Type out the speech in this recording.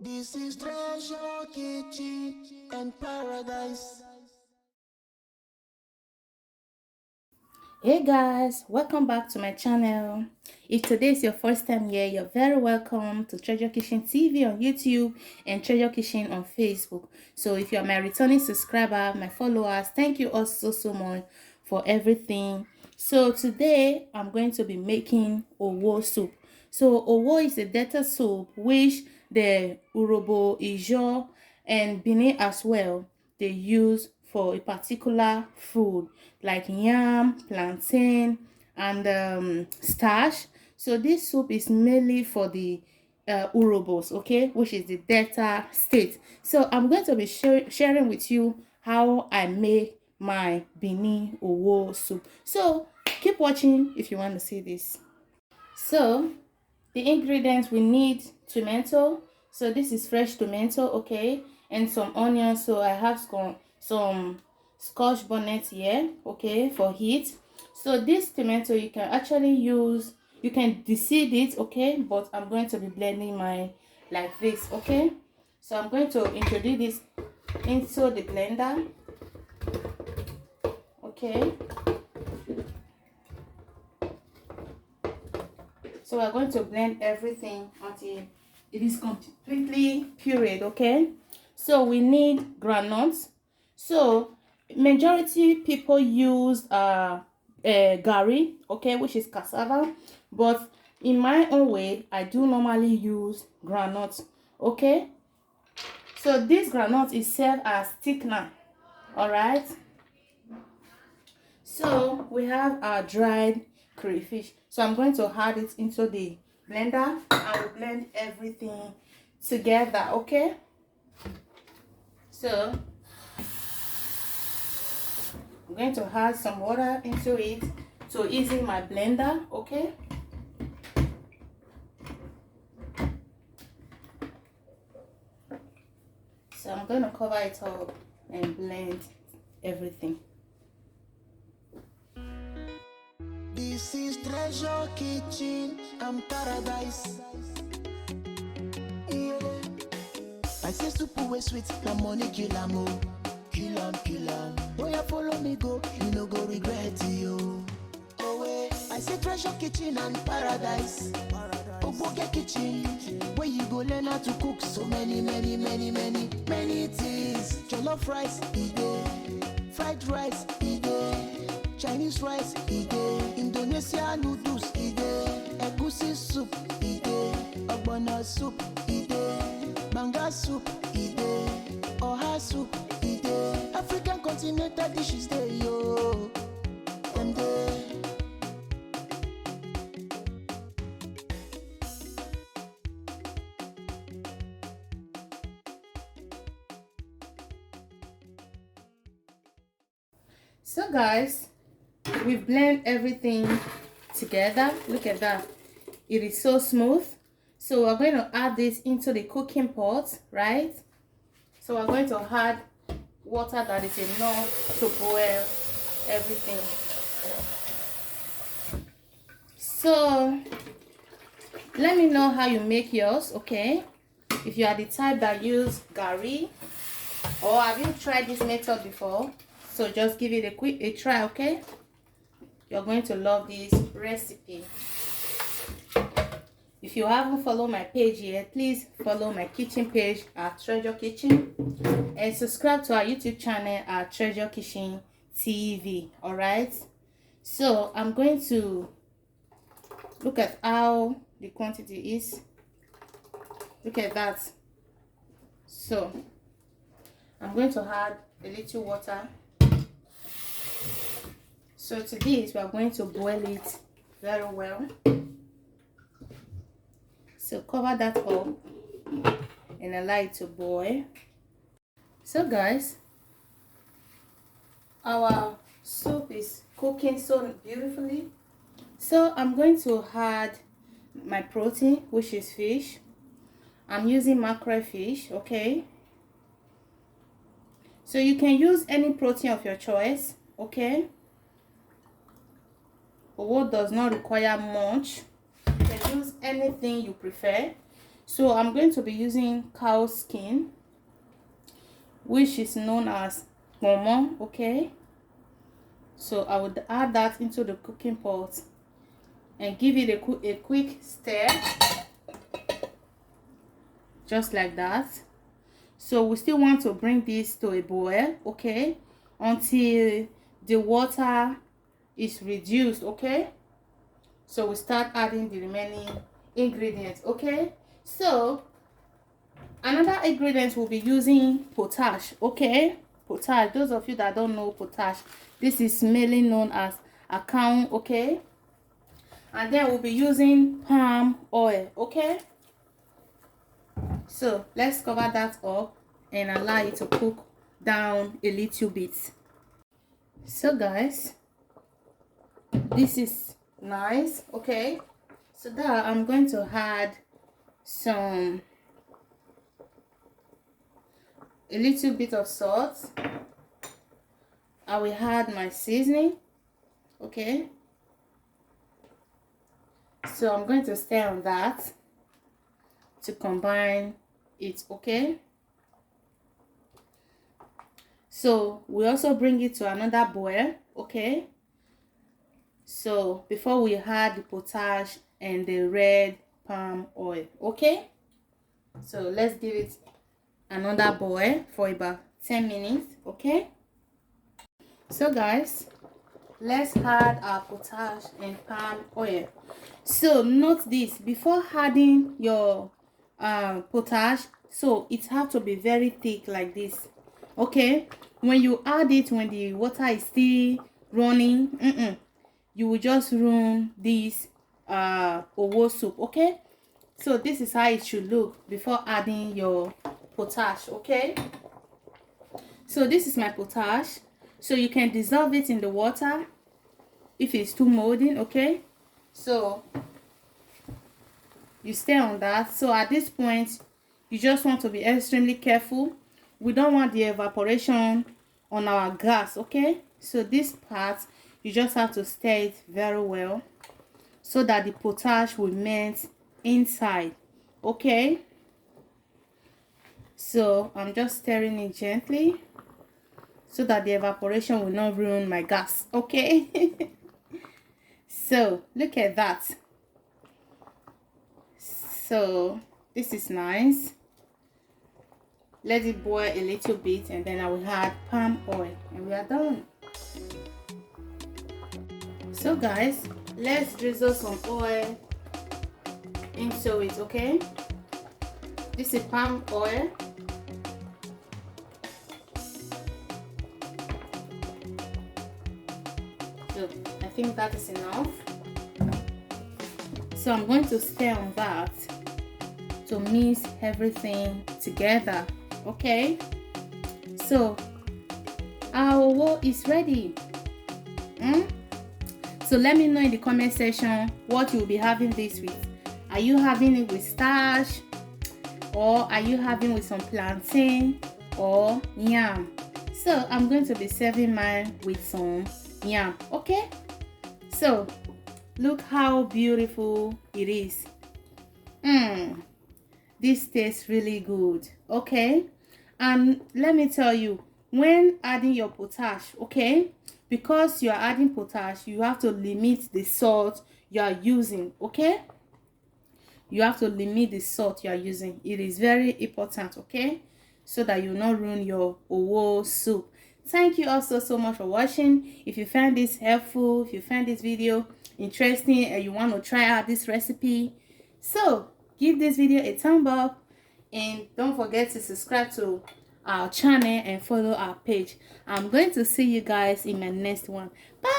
This is treasure kitchen and paradise. Hey guys, welcome back to my channel. If today is your first time here, you're very welcome to Treasure Kitchen TV on YouTube and Treasure Kitchen on Facebook. So if you're my returning subscriber, my followers, thank you all so much for everything. So today I'm going to be making owo soup. So owo is a data soup which the Urobo, Ijo and Benin as well they use for a particular food like yam, plantain, and starch. So this soup is mainly for the urobos, okay, which is the delta state. So I'm going to be sharing with you how I make my Benin owo soup. So keep watching if you want to see this. So the ingredients we need: tomato, so this is fresh tomato, okay, and some onions. So I have some scotch bonnet here, okay, for heat. So this tomato you can actually use, you can deseed it, okay, but I'm going to be blending mine like this, okay. So I'm going to introduce this into the blender, okay. So we're going to blend everything until it is completely pureed, okay. So we need granules. So majority people use gari, okay, which is cassava, but in my own way I do normally use granules, okay. So this granite is served as thickener, all right. So we have our dried crayfish. So I'm going to add it into the blender and we'll blend everything together, okay. So I'm going to add some water into it to ease in my blender, okay. So I'm going to cover it up and blend everything. This is treasure kitchen and paradise. Yeah. I say soup way sweet, na money kill am oh. Kill am. Oh yeah, follow me go, you no go regret you. Oh wait, I say treasure kitchen and paradise. Oboge kitchen, where you go learn how to cook so many things. Jollof rice, fried rice, Chinese rice, Indonesian noodles, egusi soup, ogbono soup, banga soup, oha soup, African continental dishes there yo. Them there. So guys, we blend everything together. Look at that, it is so smooth. So we're going to add this into the cooking pot, right? So we're going to add water that is enough to boil everything. So let me know how you make yours, okay. If you are the type that use gari, or have you tried this method before, so just give it a try, okay. You're going to love this recipe. If you haven't followed my page yet, please follow my kitchen page at Treasure Kitchen and subscribe to our YouTube channel at Treasure Kitchen TV. All right, so I'm going to look at how the quantity is. Look at that. So I'm going to add a little water. So to this, we are going to boil it very well. So cover that up and allow it to boil. So guys, our soup is cooking so beautifully. So I'm going to add my protein, which is fish. I'm using mackerel fish, okay. So you can use any protein of your choice, okay. Owo does not require much. You can use anything you prefer. So I'm going to be using cow skin, which is known as momo. Okay, so I would add that into the cooking pot and give it a quick stir, just like that. So we still want to bring this to a boil, okay, until the water is reduced. Okay, so we start adding the remaining ingredients. Okay, so another ingredient we'll be using potash. Okay, potash, those of you that don't know potash, this is mainly known as account. Okay, and then we'll be using palm oil. Okay, so let's cover that up and allow it to cook down a little bit. So guys, this is nice. Okay, so that I'm going to add a little bit of salt. I will add my seasoning. Okay, so I'm going to stir on that to combine it. Okay, so we also bring it to another boil. Okay, so before we add the potash and the red palm oil. Okay, so let's give it another boil for about 10 minutes. Okay, so guys, let's add our potash and palm oil. So note this, before adding your potash, so it have to be very thick like this. Okay, when you add it, when the water is still running, you will just ruin this owo soup. Okay, so this is how it should look before adding your potash. Okay, so this is my potash. So you can dissolve it in the water if it's too molding. Okay, so you stay on that. So at this point, you just want to be extremely careful. We don't want the evaporation on our gas. Okay, so this part you just have to stir it very well so that the potash will melt inside. Okay, so I'm just stirring it gently so that the evaporation will not ruin my gas. Okay. So look at that. So this is nice. Let it boil a little bit and then I will add palm oil and we are done. So guys, let's drizzle some oil into it. Okay, this is palm oil. So I think that is enough. So I'm going to stir on that to mix everything together. Okay, so our owo is ready. So let me know in the comment section what you will be having this with. Are you having it with starch, or are you having with some plantain or yam? So I'm going to be serving mine with some yam. Okay, so look how beautiful it is. This tastes really good. Okay, and let me tell you, when adding your potash, okay, because you are adding potash, you have to limit the salt you are using. Okay, you have to limit the salt you are using. It is very important. Okay, so that you will not ruin your owo soup. Thank you also so much for watching. If you find this helpful, if you find this video interesting and you want to try out this recipe, so give this video a thumb up and don't forget to subscribe to our channel and follow our page. I'm going to see you guys in my next one. Bye.